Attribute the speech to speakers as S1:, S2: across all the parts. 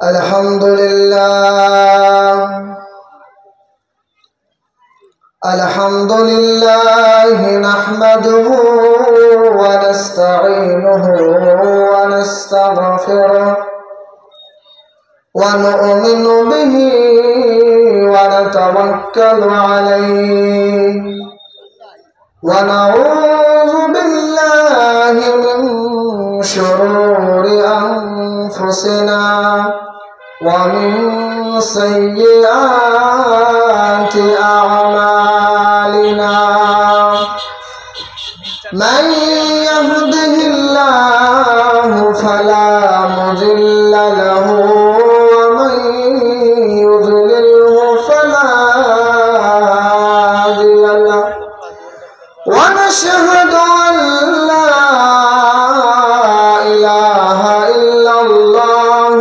S1: الحمد لله نحمده ونستعينه ونستغفره ونؤمن به ونتوكل عليه ونعوذ بالله من شرور أنفسنا ومن سيئات أعمالنا من يهده الله فلا مضل له ومن يضلله فلا هادي له ونشهد أن لا إله إلا الله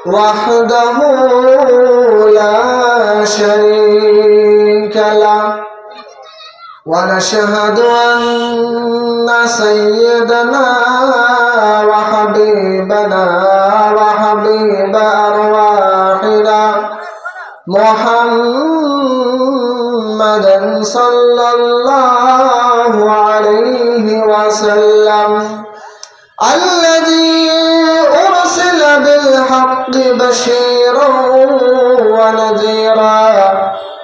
S1: وحده لا شريك له ونشهد أن سيدنا وحبيبنا وحبيب أرواحنا محمدا صلى الله عليه وسلم الذي أرسل بالحق بشيرا ونذيرا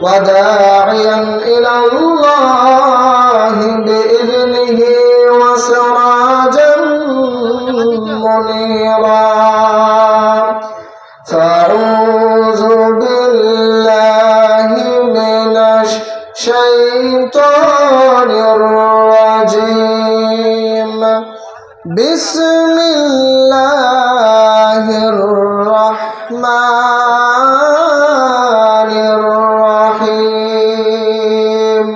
S1: وداعيا إلى الله بإذنه وسراجا منيرا فأعوذ بالله من الشيطان الرجيم بسم الله الرحمن الرحيم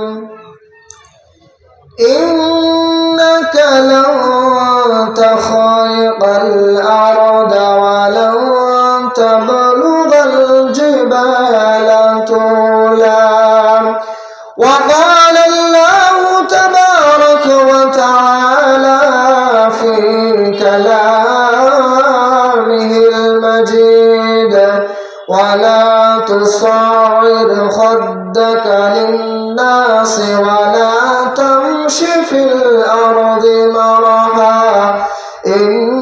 S1: إنك لن تخرق الأرض ولن تبلغ الجبال طولا وقال الله تبارك وتعالى في كلامه المجيد ولا تصعر خدك للناس ولا تمش في الأرض مرحا إن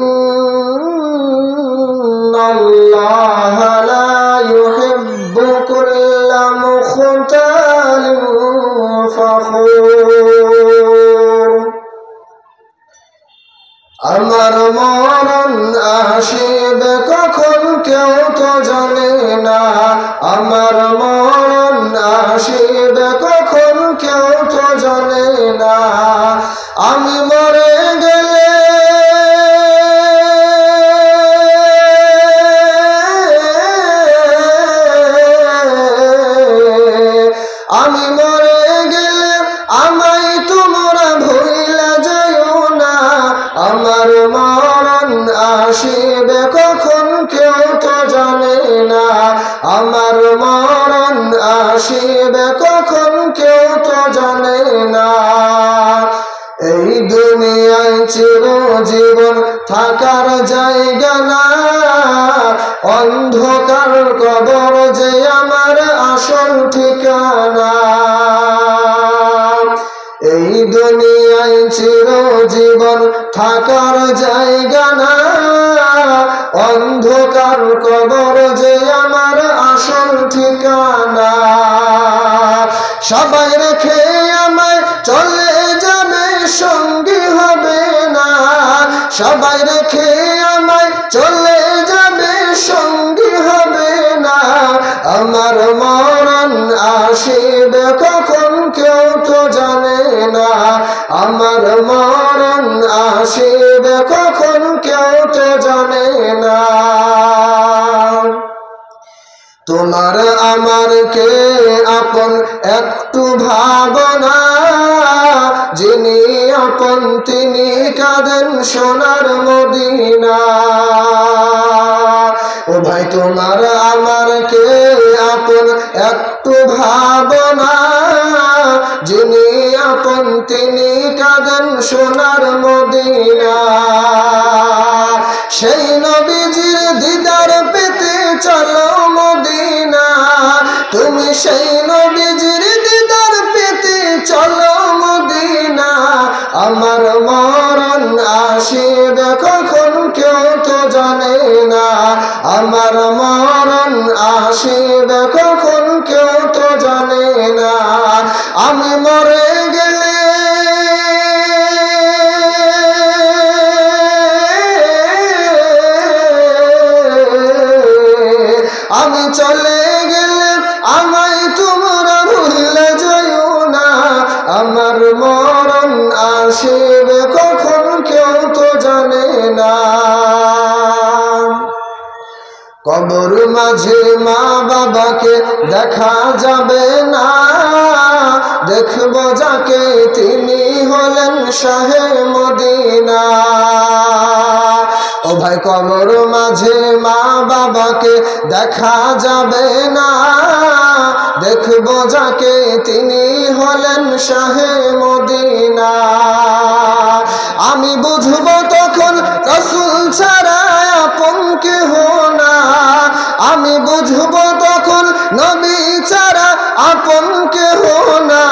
S1: الله لا يحب كل مختال فخور আমার মরণ আসিবে কখন কেউ তো জানে না আমার মরণ আসিবে কখন কেউ তো জানে না আমি মরে গেলে আমি মরে গেলে আমায় তোমরা ভুইলা যাইও না আমার মরণ আসিবে কখন কেউ তো জানে না আমার মরণ আসিবে কখন কেউ তো জানে না এই দুনিয়ায় চিরজীবন থাকার জায়গা না অন্ধকার কবর যে আমার আসল ঠিকানা এই দুনিয়ায় চিরজীবন থাকার জায়গা না অন্ধকার কবর যে আমার আসল ঠিকানা সবাই রেখে আমায় চলে যাবে সঙ্গী হবে না সবাই রেখে আমায় চলে যাবে সঙ্গী হবে না আমার মরণ আসিবে কখন কেউ তো জানে না আমার মরণ আসিবে কখন কেউ তো জানে না তোমার আমার কে আপন একটু ভাবনা যিনি আপন তিনি কাঁদেন সোনার মদিনা ও ভাই তোমার আমার কে আপন একটু ভাবনা যিনি আপন তিনি কাঁদেন সোনার মদিনা সেই নবীজির দিদার পেতে সেই নবীজির দিদার পেতে চলো মদিনা। আমার মরণ আসিবে কখন কেউ তো জানে না, আমার মরণ আসিবে কখন কেউ তো জানে না। আমি মরে গেলে আমি চলে গেলে আমায় তোমরা ভুলে যাইও না, আমার মরণ আসিবে কখন কেউ তো জানে না। কবর মাঝে মা বাবাকে দেখা যাবে না, দেখব যাকে তিনি হলেন শাহে মদিনা। ও ভাই কবর মাঝে মা বাবাকে দেখা যাবে না, দেখব যাকে তিনি হলেন শাহে মদিনা। আমি বুঝব তখন রাসূল ছাড়া আপন কেহ না, আমি বুঝব তখন নবী ছাড়া আপন কেহ না।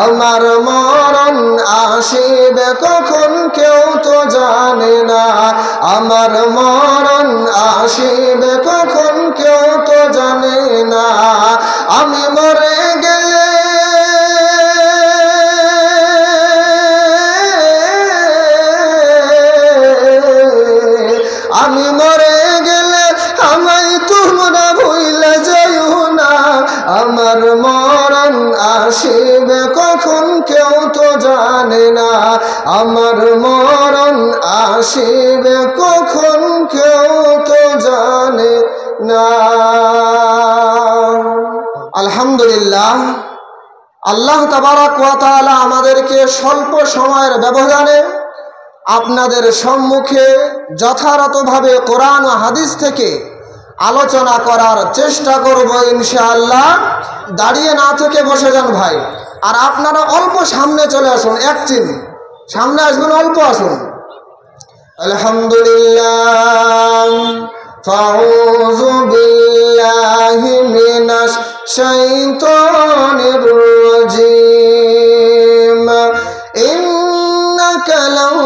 S1: আমার মরণ আসিবে কখন কেউ তো জানে না, আমার মরণ আসিবে কখন কেউ তো জানে না। আমি মরে গেলে আমি মরে গেলে আমায় তোমরা ভুলে যাইও না, আমার মরণ আসিবে কখন কেউ তো জানে না, আমার মরণ আসিবে কখন কেউ তো জানে না। আলহামদুলিল্লাহ, আল্লাহ তাবারাক ওয়া তাআলা আমাদেরকে স্বল্প সময়ের ব্যবধানে আপনাদের সম্মুখে যথাযথভাবে কোরআন ও হাদিস থেকে আলোচনা করার চেষ্টা করব ইনশাআল্লাহ। দাঁড়িয়ে না থেকে বসে যান ভাই, আর আপনারা অল্প সামনে চলে আসুন, এক চিন সামনে আসবেন, অল্প আসুন। আলহামদুলিল্লাহ, ফাউযু বিল্লাহি মিনাশ শাইতানির রাজীম। ইন্নাকা লান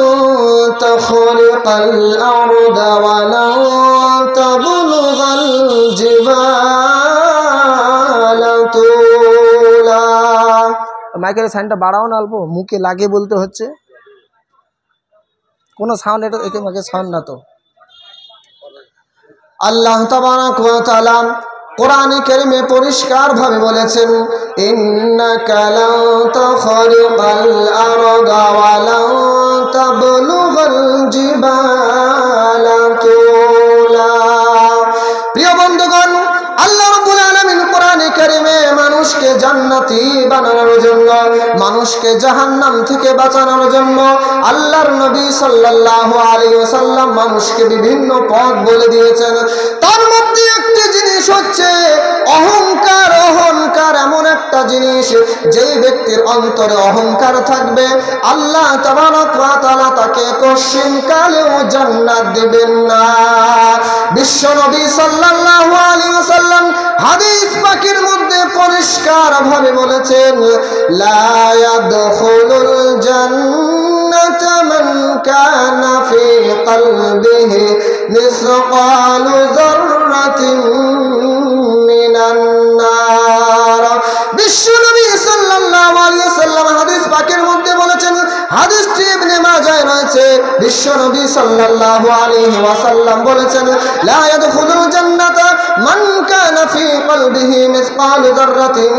S1: তাখরিকাল আরদা ওয়া লান তাবলুগাল জিবালা তুলা। মাইকের সাউন্ডটা বাড়াও না, অল্প মুখে লাগে বলতে হচ্ছে, কোনো সাউন্ড এটা একে মাকে সাউন্ড না তো। আল্লাহ তাবারাক ওয়া তাআলা কোরআনে কারিমে পরিষ্কার ভাবে বলেছেন, ইন্নাকা লান তাখরিকাল আরদা ওয়া লান তাবলুগাল জিবালা তুলা। প্রিয় বন্ধুগণ, আল্লাহ রাব্বুল আলামিন কোরআনে কারিমে মানুষকে জান্নাতি বানানোর জন্য, মানুষকে জাহান্নাম থেকে বাঁচানোর জন্য আল্লাহর নবী সাল্লাল্লাহু আলাইহি ওয়াসাল্লাম মানুষকে বিভিন্ন পথ বলে দিয়েছেন। তার মধ্যে একটি জিনিস হচ্ছে অহংকার। অহংকার এমন একটা জিনিস, যেই ব্যক্তির অন্তরে অহংকার থাকবে আল্লাহ তাবারাক ওয়া তাআলা তাকে কোশ্চিন কালেও জান্নাত দিবেন না। বিশ্ব নবী সাল্লাল্লাহু আলাইহি ওয়াসাল্লাম হাদিস পাকের মধ্যে পরিষ্কার ভাবে বলেছেন, লা ইয়াদখুলুল জান্নাতা মান কানা ফি কলবিহি মিসকালু যাররাতিন মিনান নার। বিশ্ব নবী সাল্লাল্লাহু আলাইহি ওয়াসাল্লাম হাদিস পাকের মধ্যে বলেছেন, হাদিসটি ইবনে মাজাহ রয়েছে। বিশ্ব নবী সাল্লাল্লাহু আলাইহি ওয়াসাল্লাম বলেছেন, লা ইয়াদখুলুল জান্নাতা মান কানা ফি কলবিহি মিসকালু যাররাতিন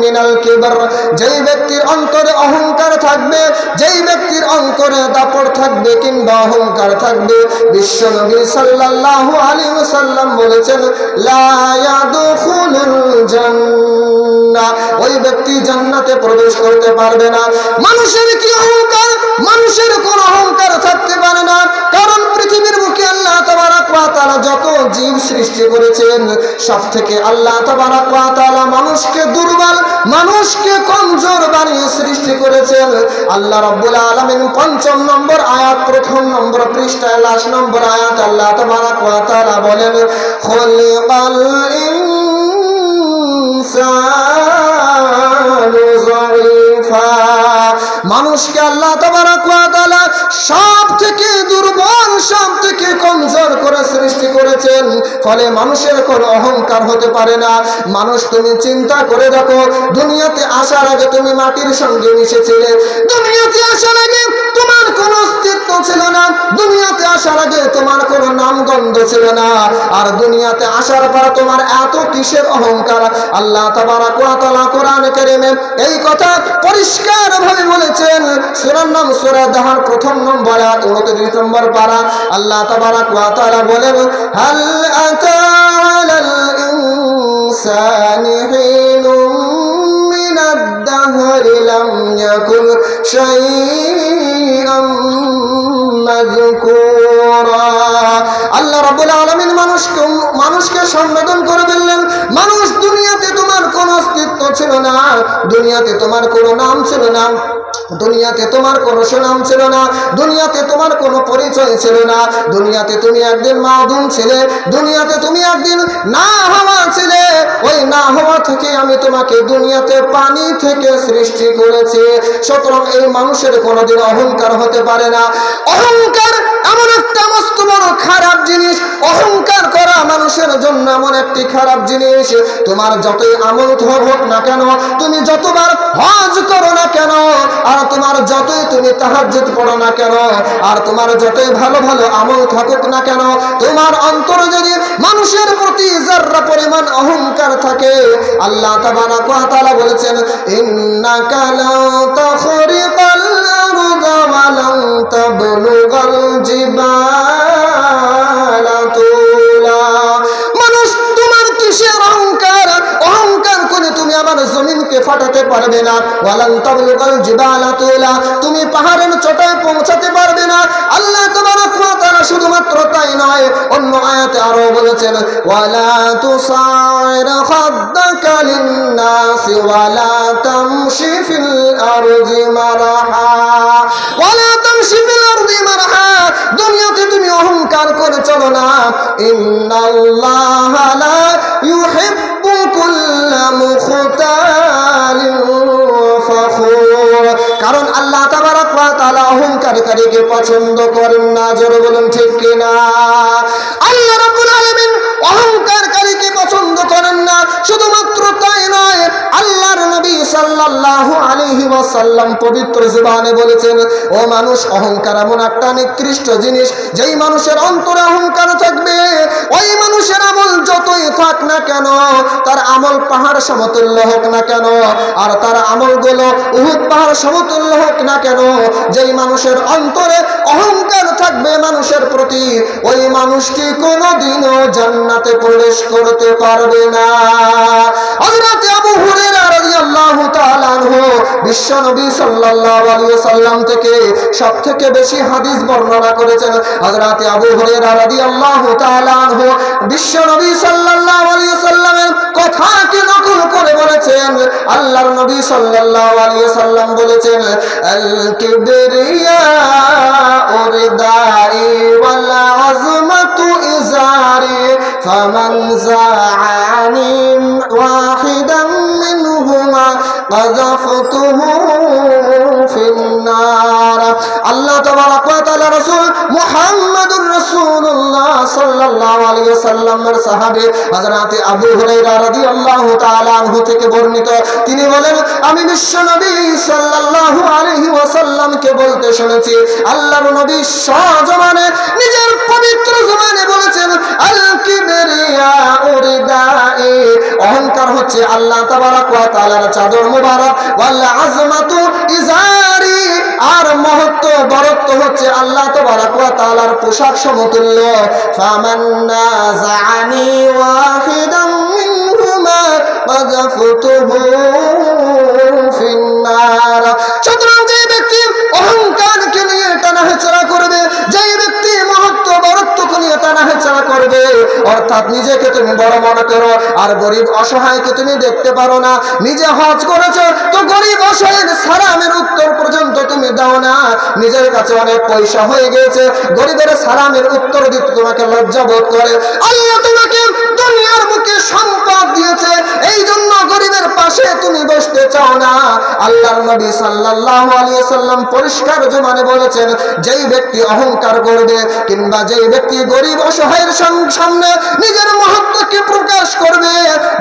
S1: মিনাল কিবর। যেই ব্যক্তির অন্তরে অহংকার থাকবে, যেই ব্যক্তির অন্তরে দাপট থাকবে কিংবা অহংকার থাকবে, বিশ্ব নবী সাল্লাল্লাহু আলাইহি ওয়াসাল্লাম বলেছেন, লা ইয়াদখুলুল জান্নাহ, ওই ব্যক্তি জান্নাতে প্রবেশ করতে পারবে না। মানুষের কি অহংকার? মানুষের কোনো অহংকার থাকতে পারে না, কারণ পৃথিবীর বুকে আল্লাহ তাবারাক ওয়া তাআলা যত জীব সৃষ্টি করেছেন, সব থেকে আল্লাহ তাবারাক ওয়া তাআলা মানুষকে দুর্বল, মানুষকে কমজোর বানিয়ে সৃষ্টি করেছেন। আল্লাহ রাব্বুল আলামিন ৫ম নম্বর আয়াত ১ম নম্বর পৃষ্ঠায় লাস্ট নম্বর আয়াত আল্লাহ তাবারাক ওয়া তাআলা বলেন, খুলিকাল ইনসান মানুষকে আল্লাহ তাবারক ওয়া তাআলা সব থেকে দুর্বল, সব থেকে কমজোর করে সৃষ্টি করেছেন। ফলে মানুষের কোনো অহংকার হতে পারে না। মানুষ, তুমি চিন্তা করে দেখো, দুনিয়াতে আসার আগে তুমি মাটির সঙ্গে মিশেছিলে, দুনিয়াতে আসার আগে তোমার কোনো অস্তিত্ব ছিল না, দুনিয়াতে আসার আগে তোমার কোনো নামগন্ধ ছিল না, আর দুনিয়াতে আসার পর তোমার এত কিসের অহংকার? আল্লাহ তাবারক ওয়া তাআলা কোরআন কারীমে এই কথা পরিষ্কার ভাবে বলেছেন। সূরার নাম সূরা দাহর প্রথম নম্বর আয়াত 29 নম্বর পারা। আল্লাহ তাবারক ওয়া তাআলা বলেন, হাল আতা আলাল ইনসানি হিনুম মিনাদ দাহরি লাম ইয়াকুন শাইআম মাযকুরা। আল্লাহ রাব্বুল আলামিন মানুষকে সম্বোধন করে বললেন, মানুষ, দুনিয়াতে তোমার কোনো অস্তিত্ব ছিল না, দুনিয়াতে তোমার কোনো নাম ছিল না, দুনিয়াতে তোমার কোনো সুনাম ছিল না, দুনিয়াতে তোমার কোনো পরিচয় ছিল না, দুনিয়াতে তুমি একদিন মাদুম ছিলে, দুনিয়াতে তুমি একদিন না হওয়া ছিলে। ওই না হওয়া থেকে আমি তোমাকে দুনিয়াতে পানি থেকে সৃষ্টি করেছি। সুতরাং এই মানুষের কোনোদিন অহংকার হতে পারে না। অহংকার এমন একটা মস্ত বড় খারাপ জিনিস। অহংকার করা মানুষের জন্য এমন একটি খারাপ জিনিস। তোমার যতই আমল হোক না কেন, তুমি যতবার হজ করো না কেন, আর তোমার যতই তুমি তাহাজ্জুদ পড়ো না কেন, আর তোমার যতই ভালো ভালো আমল থাকুক না কেন, তোমার অন্তরে যদি মানুষের প্রতি যারা পরিমাণ অহংকার থাকে, আল্লাহ তাবারক ওয়া তাআলা বলেছেন, ইন্নাকা লা তাখরিকাল আরদা ওয়া লা তাবলুগাল জিবালা তুলা। মানুষ, তোমার কিসের অহংকার? অহংকার করে তুমি আমার জমিনকে ফাটাতে পারবে না। ওয়ালান তাবলুগাল জিবালা তুলা, তুমি পাহাড়ের চটায় পৌঁছাতে পারবে না। আল্লাহ তাবারক ওয়া তাআলা শুধুমাত্র তাই নয়, অন্য আয়াতে আরো বলেছেন, ওয়ালা তুসাইর খাদ্দাকা লিন-নাসি ওয়ালা তামশি ফিল আরদি মারহা, ওয়ালা তামশি ফিল আরদি মারহা। দুনিয়াতে তুমি অহংকার করে চলো না। ইন্নাল্লাহা লা ইউহিব্বু কুল্লা মুখতালিন ফখুর। কারণ আল্লাহ তাবারক ওয়া তাআলা অহংকারীকে পছন্দ করেন না। জোরে বলুন ঠিক কিনা? আল্লাহ রাব্বুল আলামিন অহংকারীকে পছন্দ করেন না। শুধুমাত্র তাই নয়, আল্লাহর নবী সাল্লাল্লাহু আলাইহি ওয়াসাল্লাম পবিত্র জবানে বলেছেন, ও মানুষ, অহংকার এমন একটা নিকৃষ্ট জিনিস, যেই মানুষের অন্তরে অহংকার থাকবে, ওই মানুষের আমল যতই থাক না কেন, তার আমল পাহাড় সমতুল্য হোক না কেন, আর তার আমলগুলো উহুদ পাহাড় সমতুল্য হোক না কেন, যেই মানুষের অন্তরে অহংকার থাকবে মানুষের প্রতি, ওই মানুষটি কোনোদিনও জান্নাতে প্রবেশ করতে পারবে না। হযরত আবু হুরায়রা রাদিয়াল্লাহু তাআলা আনহু বিশ্ব নবী সাল্লাল্লাহু আলাইহি ওয়াসাল্লাম থেকে সবথেকে বেশি হাদিস বর্ণনা করেছেন। হযরত আবু হুরায়রা রাদিয়াল্লাহু তাআলা আনহু বিশ্ব নবী সাল্লাল্লাহু আলাইহি ওয়াসাল্লামের কথাকে নকল করে বলেছেন, আল্লাহর নবী সাল্লাল্লাহু আলাইহি ওয়াসাল্লাম বলেছেন, আল কিবরিয়া উরদাই ওয়াল আযমাতু ইজারি ফামান জাআনি ওয়াহিদাম মিনহুমা কাযাফতুহু ফিন্নার। আল্লাহ তাবারক ওয়া তাআলা রাসূল মুহাম্মদুর রাসূলুল্লাহ সাল্লাল্লাহু আলাইহি ওয়াসাল্লামের সাহাবী হযরত আবু হুরায়রা রাদিয়াল্লাহু তাআলা আনহু থেকে বর্ণিত, তিনি বলেন, আমি বিশ্ব নবী সাল্লাল্লাহু আলাইহি ওয়াসাল্লামকে বলতে শুনেছি, আল্লাহর নবী সজমানে নিজের পবিত্র জবানে বলেছেন, আল কিবরিয়া উরদাই, অহংকার হচ্ছে আল্লাহ তাবারক ওয়া তাআলার চাদর মুবারক, ওয়াল আযমাতু ইজারি, আর মহত্ব বরত্ব হচ্ছে আল্লাহ তাবারক ওয়া তাআলার পোশাক সমতুল্য। ফামান নাযাআনি ওয়াহিদাম মিনহুমা ফাযাফতুহু ফিন্নার। সুতরাং যে ব্যক্তি অহংকারকে নিয়ে টানাহেচড়া করবে, যেই ব্যক্তি মহত্ব বরত্বকে নিয়ে টানাহেচড়া করবে, অর্থাৎ নিজেকে তুমি বড় মনে করো আর গরিব অসহায়কে তুমি দেখতে পারো না। নিজে হজ করেছো তো গরিব অসহায়ের সালামের উত্তর পর্যন্ত তুমি দাও না। নিজের কাছে অনেক পয়সা হয়ে গেছে, গরিবের সালামের উত্তর দিতে তোমাকে লজ্জা বোধ করে। আল্লাহ তোমাকে দুনিয়ার বুকে সম্পদ দিয়েছে, এই জন্য গরিবের পাশে তুমি বসতে চাও না। আল্লাহর নবী সাল্লাল্লাহু আলাইহি সাল্লাম পরিষ্কার জবানে বলেছেন, যেই ব্যক্তি অহংকার করবে কিংবা যেই ব্যক্তি গরিব অসহায়ের সামনে নিজের মহত্বকে প্রকাশ করবে,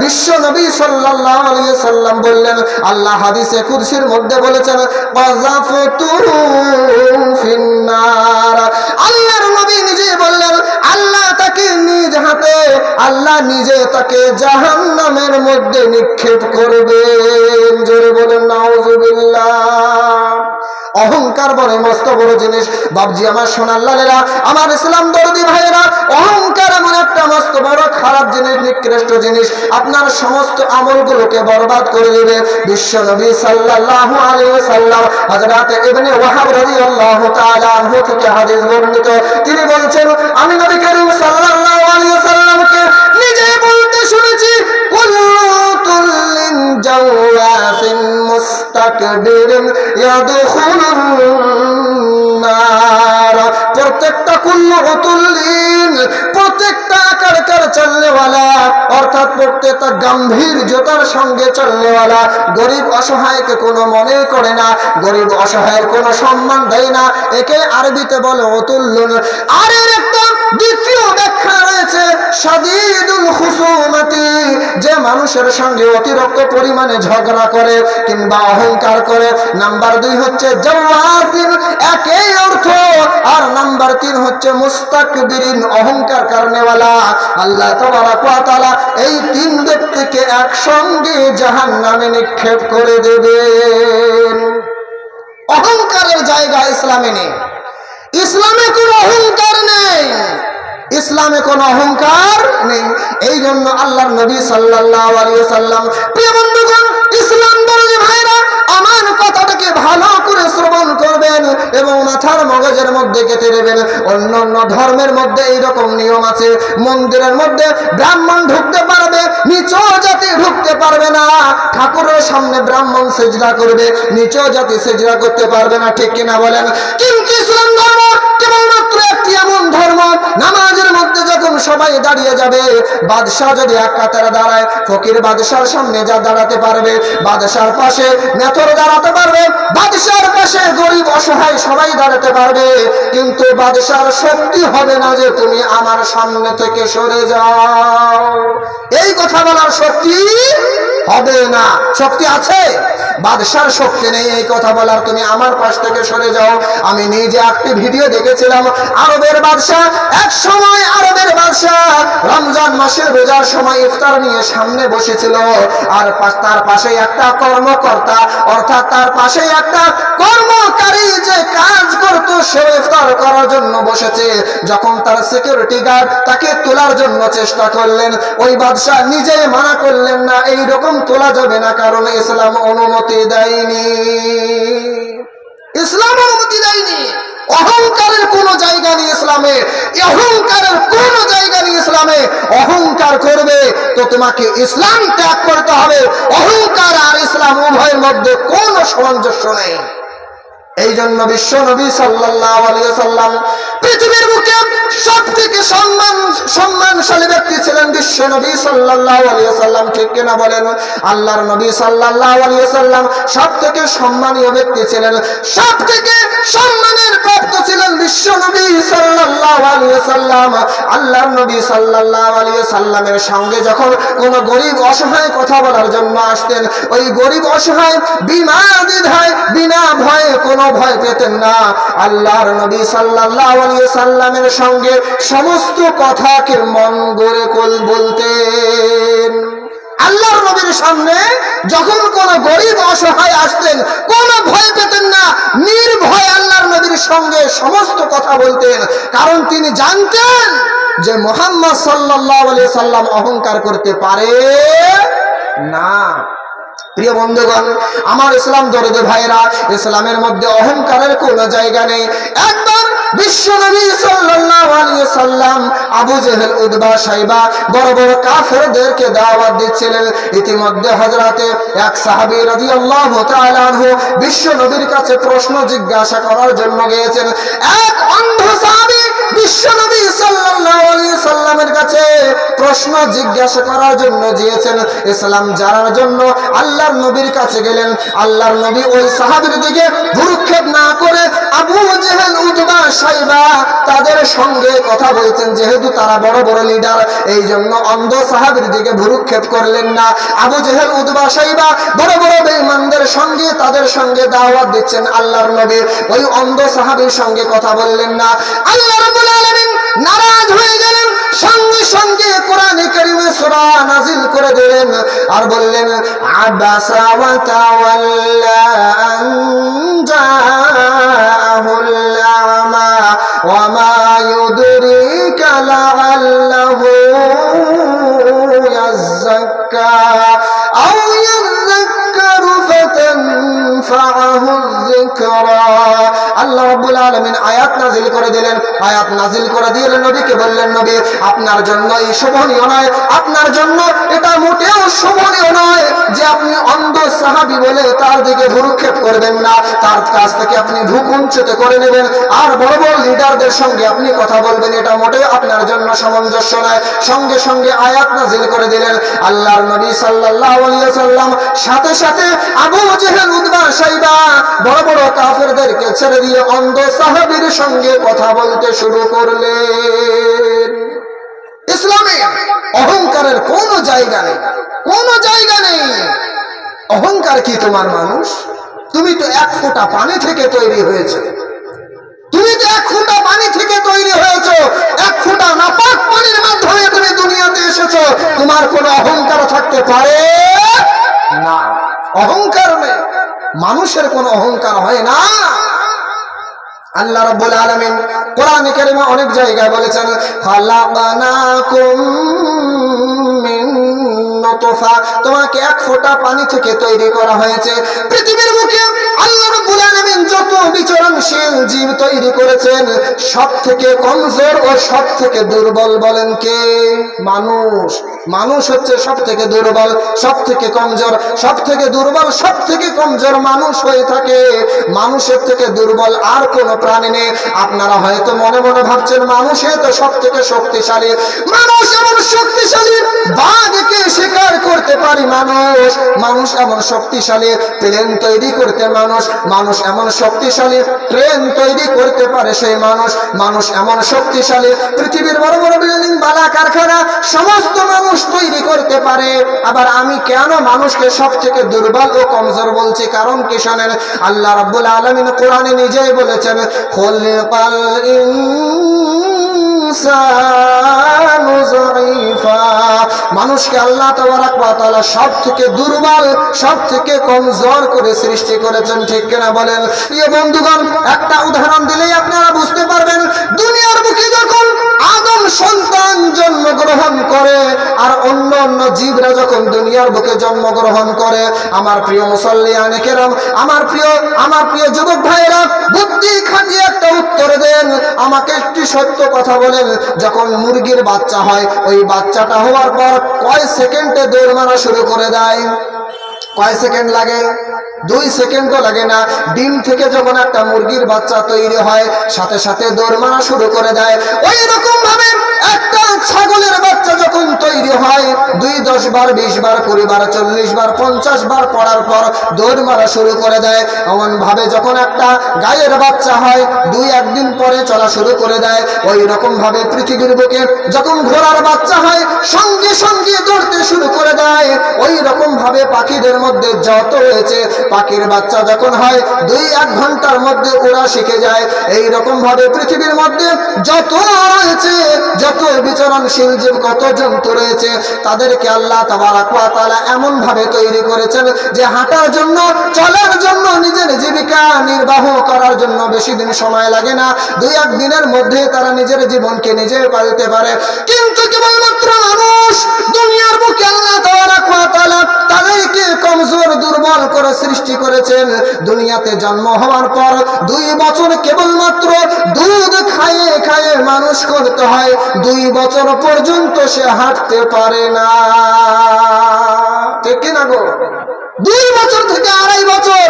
S1: বিশ্ব নবী সাল্লাল্লাহু আলাইহি সাল্লাম বললেন, আল্লাহ হাদিসে কুদসির মধ্যে বলেছেন, ওয়াজাফতু ফিন্নার। আল্লাহর নবী নিজে বললেন, আল্লাহ তাকে নিজ হাতে, আল্লাহ নিজে তাকে জাহান্নামের মধ্যে নিক্ষেপ করবেন। জোরে বলেন নাউযুবিল্লাহ। অহংকার বড় মস্ত বড় জিনিস। বাবজি আমার সোনার লালেরা, আমার ইসলাম দরদি ভাইয়েরা, অহংকার এমন একটা মস্ত বড় খারাপ জিনিস, নিকৃষ্ট জিনিস, আপনার সমস্ত আমলগুলোকে বরবাদ করে দেবে। বিশ্ব নবী সাল্লাল্লাহু আলাইহি ওয়াসাল্লাম হযরত ইবনে ওয়াহাব রাদিয়াল্লাহু তাআলা আনহু থেকে হাদিস বর্ণিত, তিনি বলছেন, আমি নবী করিম সাল্লাল্লাহু আলাইহি ওয়াসাল্লামকে নিজে বলতে শুনেছি, কুল্লুতুল্লিন জাওয়াসিন মুস্তাকবিরিন ইয়াদখুলুন নার। প্রত্যেকটা কুল্লুতুল্লিন, প্রত্যেকটা আকার চলনেওয়ালা, অর্থাৎ প্রত্যেকটা গাম্ভীর্যতার সঙ্গে চলনেওয়ালা, গরিব অসহায়কে কোনো মনে করে না, গরিব অসহায়ের কোনো সম্মান দেয় না, একে আরবিতে বলে উতুল্লুন। আর এর একটা দ্বিতীয় ব্যাখ্যা রয়েছে, শাদীদুল খুসুমাতি, যে মানুষের সঙ্গে অতিরিক্ত পরিমাণে ঝগড়া করে কিংবা অহংকার করে। নাম্বার 2 হচ্ছে জাওয়াসিন, একই অর্থ। আর নাম্বার 3 হচ্ছে মুস্তাকবিরিন, অহংকার করনেওয়ালা। আল্লাহ তাবারক ওয়া তাআলা এই 3 ব্যক্তিকে একসঙ্গে জাহান্নামে নিক্ষেপ করে দেবেন। অহংকারের জায়গা ইসলামে নেই, ইসলামে কোনো অহংকার নেই, ইসলামে কোনো অহংকার নেই। এই জন্য আল্লাহর নবী সাল্লাল্লাহু আলাইহি ওয়াসাল্লাম, প্রিয় বন্ধুগণ, ইসলাম দরদি ভাইরা, আমার কথাটাকে ভালো করে শ্রবণ করবেন এবং মাথার মগজের মধ্যে গেঁথে দেবেন। অন্যান্য ধর্মের মধ্যে এইরকম নিয়ম আছে, মন্দিরের মধ্যে ব্রাহ্মণ ঢুকতে পারবে, নিচু জাতি ঢুকতে পারবে না। ঠাকুরের সামনে ব্রাহ্মণ সেজদা করবে, নিচু জাতি সেজদা করতে পারবে না, ঠিক কিনা বলেন? কিন্তু ইসলাম ধর্ম কেবলমাত্র একটি এমন ধর্ম, নামাজের মধ্যে যখন সবাই দাঁড়িয়ে যাবে, বাদশাহ যদি এক কাতারে দাঁড়ায়, ফকির বাদশার সামনে যা দাঁড়াতে পারবে, বাদশার পাশে মেথর দাঁড়াতে পারবে, বাদশার পাশে গরিব অসহায় সবাই দাঁড়াতে পারবে, কিন্তু বাদশার শক্তি হবে না যে তুমি আমার সামনে থেকে সরে যাও। এই কথা বলার শক্তি হবে না। শক্তি আছে, বাদশার শক্তি নেই এই কথা বলার, তুমি আমার পাশ থেকে সরে যাও। আমি নিজে একটি ভিডিও দেখেছিলাম, আরবের বাদশাহ, এক সময় আরবের বাদশাহ রমজান মাসের রোজার সময় ইফতার নিয়ে সামনে বসেছিল, আর তার পাশে একটা কর্মকর্তা, অর্থাৎ তার পাশে একটা কর্মকারী যে কাজ করত, সে ইফতার করার জন্য বসেছে। যখন তার সিকিউরিটি গার্ড তাকে তোলার জন্য চেষ্টা করলেন, ওই বাদশাহ নিজেই মানা করলেন না, এইরকম তোলা যাবে না, কারণ ইসলাম অনুমতি দেয়নি, ইসলাম অনুমতি দেয়নি। অহংকারের কোনো জায়গা নেই ইসলামে, অহংকারের কোনো জায়গা নেই ইসলামে। অহংকার করবে তো তোমাকে ইসলাম ত্যাগ করতে হবে। অহংকার আর ইসলাম উভয়ের মধ্যে কোনো সামঞ্জস্য নেই। এই জন্য বিশ্ব নবী সাল্লাল্লাহু আলাইহি ওয়াসাল্লাম পৃথিবীর বুকে সবথেকে সম্মানশালী ব্যক্তি ছিলেন বিশ্ব নবী সাল্লাল্লাহু আলাইহি ওয়াসাল্লাম, ঠিক কিনা বলেন? আল্লাহর নবী সাল্লাল্লাহু আলাইহি ওয়াসাল্লাম সবথেকে সম্মানীয় ব্যক্তি ছিলেন, সবথেকে সম্মানের প্রাপ্ত ছিলেন বিশ্ব নবী সাল্লাল্লাহু আলাইহি ওয়াসাল্লাম। আল্লাহর নবী সাল্লাল্লাহু আলাইহি ওয়াসাল্লামের সঙ্গে যখন কোন গরিব অসহায় কথা বলার জন্য আসতেন, ওই গরিব অসহায় বিনা দ্বিধায় বিনা ভয়ে কোনো ভয় পেতেন না, আল্লাহর নবী সাল্লাল্লাহু আলাইহি ওয়াসাল্লামের সঙ্গে সমস্ত কথাকে মন গড়ে বলতেন। আল্লাহর নবীর সামনে যখন কোন গরিব অসহায় আসতেন, কোনো ভয় পেতেন না, নির্ভয় আল্লাহর নবীর সঙ্গে সমস্ত কথা বলতেন, কারণ তিনি জানতেন যে মুহাম্মদ সাল্লাল্লাহু আলাইহি সাল্লাম অহংকার করতে পারে না। প্রিয় বন্ধুগণ, আমার ইসলাম দরদি ভাইরা, ইসলামের মধ্যে অহংকারের কোনো জায়গা নেই। একবার বিশ্ব নবী সাল্লাল্লাহু আলাইহি সাল্লাম আবু জেহেল, উতবা, শাইবা বড় বড় কাফেরদেরকে দাওয়াত দিচ্ছিলেন। ইতিমধ্যে হযরতে এক সাহাবী রাদিয়াল্লাহু তাআলা আনহু বিশ্ব নবীর কাছে প্রশ্ন জিজ্ঞাসা করার জন্য গিয়েছেন। এক অন্ধ সাহাবী বিশ্ব নবী সাল্লাল্লাহু আলাইহি সাল্লামের কাছে প্রশ্ন জিজ্ঞাসা করার জন্য গিয়েছেন, ইসলাম জানার জন্য, আল্লাহ আল্লাহর নবীর কাছে গেলেন। আল্লাহর নবী ওই সাহাবীর দিকে ভ্রুক্ষেপ না করে আবু জেহেল, উতবা, শাইবা তাদের সঙ্গে কথা বলছেন। যেহেতু তারা বড় বড় লিডার, এই জন্য অন্ধ সাহাবীর দিকে ভ্রুক্ষেপ করলেন না। আবু জেহেল, উতবা, শাইবা বড় বড় বেঈমানদের সঙ্গে তাদের সঙ্গে দাওয়াত দিচ্ছেন আল্লাহর নবী, ওই অন্ধ সাহাবীর সঙ্গে কথা বললেন না। আল্লাহ রাব্বুল আলামিন নারাজ হয়ে গেলেন। সঙ্গে সঙ্গে কোরআনে কারীমে সূরা নাযিল করে দিলেন আর বললেন আবাসা ওয়া তাওয়াল্লা আন জাআহুল আমা ওয়া মা ইউদরিকা লাআল্লাহু ইয়াযাক্কা আও ইয়াযাক্কারু ফাতানফাআহু যিকরা। আল্লাহ রাব্বুল আলামিন আয়াত নাযিল করে দিলেন। আয়াত নাযিল করে দিয়ে নবীকে বললেন, নবী আপনার জন্য এই শোভনীয় নয়, আপনার জন্য এটা মোটেও শোভনীয় নয় যে আপনি অন্ধ সাহাবী বলে তার দিকে ভ্রুক্ষেপ করবেন না, তার কাছ থেকে আপনি ভ্রুকুঞ্চিত করে নেবেন আর বড় বড় লিডারদের সঙ্গে আপনি কথা বলবেন, এটা মোটেও আপনার জন্য সামঞ্জস্য নয়। সঙ্গে সঙ্গে আয়াত নাযিল করে দিলেন। আল্লাহর নবী সাল্লাল্লাহু আলাইহি ওয়াসাল্লাম সাথে সাথে আবু জেহেল, উতবা, শাইবা বড় বড় কাফেরদেরকে ছেড়ে দিয়ে অন্ধ সাহাবীর সঙ্গে কথা বলতে শুরু করলেন। ইসলামে অহংকারের কোনো জায়গা নেই, কোনো জায়গা নেই। অহংকার কি তোমার মানুষ? তুমি তো এক ফোঁটা পানি থেকে তৈরি হয়েছে, তুমি তো এক ফোঁটা পানি থেকে তৈরি হয়েছো, এক ফোঁটা নাপাক পানির মাধ্যমে তুমি দুনিয়াতে এসেছো। তোমার কোনো অহংকার থাকতে পারে না। অহংকার নেই, মানুষের কোনো অহংকার হয় না। আল্লাহ রাব্বুল আলামিন কোরআনে কারীমে অনেক জায়গায় বলেছেন খালাকানাকুম মিন নুতফা, তোমাকে এক ফোঁটা পানি থেকে তৈরি করা হয়েছে। পৃথিবীর বুকে আল্লাহ রাব্বুল আলামিন যত বিচরণশীল জীব তৈরি করেছেন সব থেকে কমজোর ও সব থেকে দুর্বল বলেন কে? মানুষ। মানুষ হচ্ছে সব থেকে দুর্বল, সব থেকে কমজোর, সব থেকে দুর্বল, সব থেকে কমজোর মানুষ হয়ে থাকে। মানুষের থেকে দুর্বল আর কোনো প্রাণী নেই। আপনারা হয়তো মনে মনে ভাবছেন মানুষই তো সব থেকে শক্তিশালী। মানুষ এমন শক্তিশালী, বাঘকে শিকার করতে পারি মানুষ। মানুষ এমন শক্তিশালী, প্লেন তৈরি করতে মানুষ। মানুষ এমন শক্তিশালী, ট্রেন তৈরি করতে পারে সেই মানুষ। মানুষ এমন শক্তিশালী, পৃথিবীর বড় বড় বিল্ডিং, বালা, কারখানা সমস্ত মানুষ তৈরি করতে পারে। আবার আমি কেন মানুষকে সব থেকে দুর্বল ও কমজোর বলছি? কারণ কি শোনেন, আল্লাহ রাব্বুল আলামিন কোরআনে নিজেই বলেছেন খুলিকাল ইনসানু যায়ীফা, মানুষকে আল্লাহ তাবারক ওয়া তাআলা সব থেকে দুর্বল, সব থেকে কমজোর করে সৃষ্টি করেছেন। ঠিক কিনা বলেন? প্রিয় বন্ধুগণ, একটা উদাহরণ দিলেই আপনারা বুঝতে পারবেন। দুনিয়ার বুকে যখন আদম সন্তান জন্মগ্রহণ করে আর অন্য অন্য জীবরা যখন দুনিয়ার বুকে জন্মগ্রহণ করে, আমার প্রিয় মুসল্লিয়ানে কেরাম, আমার প্রিয় যুবক ভাইরা, বুদ্ধি খাটিয়ে একটা উত্তর দেন। আমাকে একটি সত্য কথা বলেন, যখন মুরগির বাচ্চা হয়, ওই বাচ্চাটা হওয়ার পর কয় সেকেন্ডে দৌড় মারা শুরু করে দেয়? কয় সেকেন্ড লাগে? 2 সেকেন্ডও লাগে না। ডিম থেকে যখন একটা মুরগির বাচ্চা তৈরি হয়, সাথে সাথে দৌড় মারা শুরু করে দেয়। ওই রকম ভাবে একটা ছাগলের বাচ্চা যখন তৈরি হয়, 2, 10 বার, 20 বার, 20 বার, 40 বার, 50 বার পড়ার পর দৌড় মারা শুরু করে দেয়। এমন ভাবে যখন একটা গায়ের বাচ্চা হয়, 2-1 দিন পরে চলা শুরু করে দেয়। ওই রকম ভাবে পৃথিবীর বুকে যখন ঘোড়ার বাচ্চা হয়, সঙ্গে সঙ্গে দৌড়তে শুরু করে দেয়। ওই রকম ভাবে পাখিদের মধ্যে যত রয়েছে, পাখির বাচ্চা যখন হয় 2-1 ঘন্টার মধ্যে ওরা শিখে যায়। এই রকম ভাবে পৃথিবীর মধ্যে যত রয়েছে, যত বিচরণশীল জীব, কত জন্তু রয়েছে, তাদেরকে আল্লাহ তাবারক ওয়া তাআলা এমন ভাবে তৈরি করেছেন যে হাঁটার জন্য, চলার জন্য, নিজের জীবিকা নির্বাহ করার জন্য বেশি দিন সময় লাগে না। 2-1 দিনের মধ্যে তারা নিজের জীবনকে নিজে পালতে পারে। কিন্তু কেবলমাত্র মানুষ দুনিয়ার বুকে আল্লাহ তাবারক ওয়া তাআলা তাদেরকে কমজোর, দুর্বল করে সৃষ্টি করেছেন। দুনিয়াতে জন্ম হওয়ার পর 2 বছর কেবলমাত্র দুধ খাইয়ে খাইয়ে মানুষ করতে হয়। 2 বছর পর্যন্ত সে হাঁটতে পারে না। ঠিক কিনা গো? 2 বছর থেকে 2.5 বছর,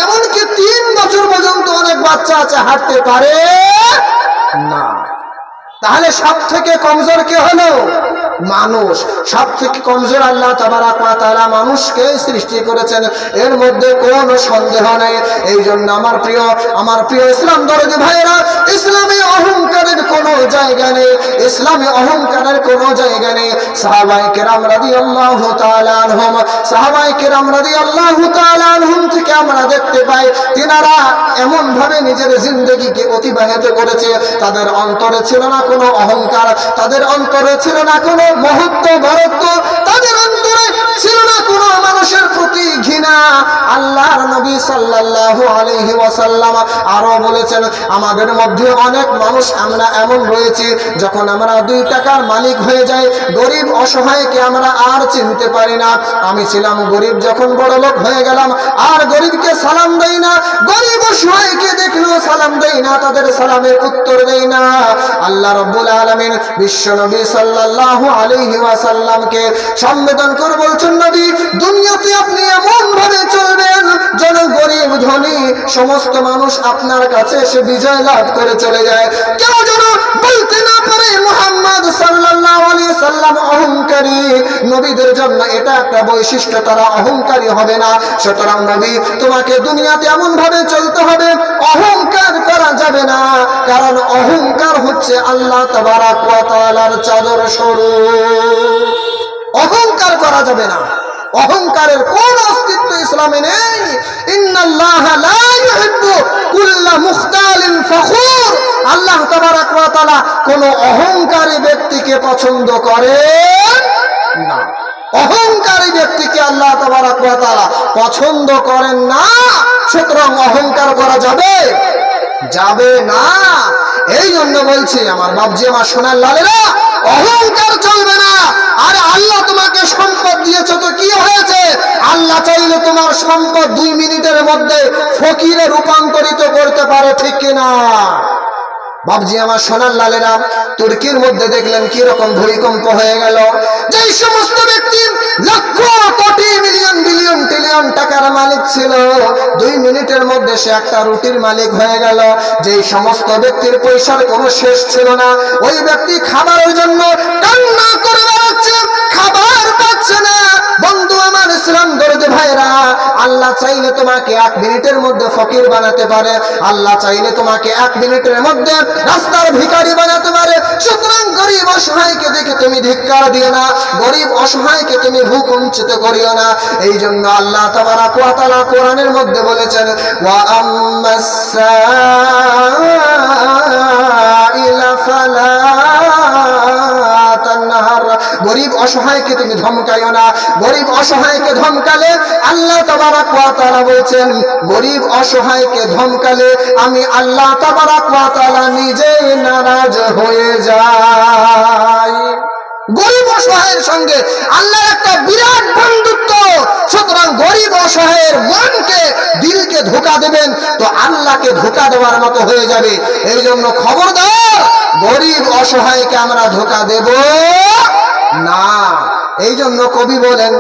S1: এমনকি 3 বছর পর্যন্ত অনেক বাচ্চা আছে হাঁটতে পারে না। তাহলে সব থেকে কমজোর কে হলো? মানুষ। সব থেকে কমজোর আল্লাহ তাবারাক ওয়া তাআলা মানুষকে সৃষ্টি করেছেন, এর মধ্যে কোনো সন্দেহ নেই। এই জন্য আমার প্রিয় ইসলাম দরদি ভাইরা, ইসলামে অহংকারের কোনো জায়গা নেই, ইসলামে অহংকারের কোনো জায়গা নেই। সাহাবায়ে কেরাম রাদিয়াল্লাহু তাআলা আনহুম, সাহাবায়ে কেরাম রাদিয়াল্লাহু তাআলা আনহুম থেকে আমরা দেখতে পাই তিনারা এমন ভাবে নিজের জিন্দেগিকে অতিবাহিত করেছে, তাদের অন্তরে ছিল না কোনো অহংকার, তাদের অন্তরে ছিল না কোনো মহত্ব বরত্ব, তাদের অন্তরে ছিল না কোনো মানুষের প্রতি ঘৃণা। আল্লাহর নবী সাল্লাল্লাহু আলাইহি ওয়াসাল্লাম আরো বলেছেন, আমাদের মধ্যে অনেক মানুষ আমরা এমন রয়েছে, যখন আমরা 2 টাকার মালিক হয়ে যাই, গরিব অসহায়কে আমরা আর চিনতে পারি না। আমি ছিলাম গরিব, যখন বড় লোক হয়ে গেলাম আর গরিবকে সালাম দেই না, গরিব অসহায়কে দেখলেও সালাম দেই না, তাদের সালামের উত্তর দেই না। আল্লাহ রাব্বুল আলামিন বিশ্ব নবী সাল্লাল্লাহু আলাইহি ওয়াসাল্লামকে সম্বোধন করে বলছেন, নবী দুনিয়াতে আপনি এমন ভাবে চলবেন যেন গরিব ধনী সমস্ত মানুষ আপনার কাছে এসে বিজয় লাভ করে চলে যায়, কেউ যেন বলতে না পারে মুহাম্মদ সাল্লাল্লাহু আলাইহি সাল্লাম অহংকারী। নবীদের জন্য এটা একটা বৈশিষ্ট্য, তারা অহংকারী হবে না। সুতরাং নবী তোমাকে দুনিয়াতে এমন ভাবে চলতে হবে, অহংকার করা যাবে না, কারণ অহংকার হচ্ছে আল্লাহ তাবারাক ওয়া তাআলার চাদর স্বরূপ। অহংকার করা যাবে না, অহংকারের কোন অস্তিত্ব ইসলামে নেই। ইন্নাল্লাহা লা ইউহিব্বু কুল্লা মুখতালিন ফখুর, আল্লাহ তাবারাক ওয়া তাআলা কোন অহংকারী ব্যক্তিকে পছন্দ করেন না। অহংকারী ব্যক্তিকে আল্লাহ তাবারাক ওয়া তাআলা পছন্দ করেন না। সুতরাং অহংকার করা যাবে না। এই জন্য বলছি আমার বাপজি, আমার সোনার লালেরা, অহংকার চলবে না। আর আল্লাহ তোমাকে সম্পদ দিয়েছে তো কি হয়েছে, আল্লাহ চাইলে তোমার সম্পদ 2 মিনিটের মধ্যে ফকিরে রূপান্তরিত করতে পারে, ঠিক কিনা বাপজি আমার সোনার লালেরা? তুর্কির মধ্যে দেখলেন কি রকম ভূমিকম্প হয়ে গেল। যেই সমস্ত ব্যক্তি lakh crore million billion trillion টাকার মালিক ছিল, 2 মিনিটের মধ্যে সে একটা রুটির মালিক হয়ে গেল। যেই সমস্ত ব্যক্তির পয়সার কোনো শেষ ছিল না, ওই ব্যক্তি খাবারের জন্য কান্না করে বেড়াচ্ছে, খাবার পাচ্ছে না। বন্ধু আমার ইসলাম দরদি ভাইরা, আল্লাহ চাইলে তোমাকে 1 মিনিটের মধ্যে ফকির বানাতে পারে, আল্লাহ চাইলে তোমাকে 1 মিনিটের মধ্যে রাস্তার ভিখারি বানাতে পারে। সুতরাং গরিব অসহায়কে দেখে তুমি ধিক্কার দিও না, গরিব অসহায়কে তুমি ভূকুঞ্চিত করিও না। এই জন্য আল্লাহ তাবারাক ওয়া তাআলা কোরআনের মধ্যে বলেছেন, ওয়া আম্মাস সাইলা ফালা তানহার, গরিব অসহায়কে তুমি ধমকাইও না। গরিব অসহায়কে ধমকালে আল্লাহ তাবারাক ওয়া তাআলা বলেছেন, গরিব অসহায়কে ধমকালে আমি আল্লাহ তাবারাক ওয়া তাআলা নিজেই নারাজ হয়ে যাই। গরিব অসহায়ের সঙ্গে আল্লাহর একটা বিরাট বন্ধুত্ব। সুতরাং গরিব অসহায়ের মনকে দিলকে ধোঁকা দেবেন তো আল্লাহকে ধোঁকা দেওয়ার মতো হয়ে যাবে। এই জন্য খবরদার, গরিব অসহায়কে আমরা ধোঁকা দেব না। এই জন্য কবি বলেন,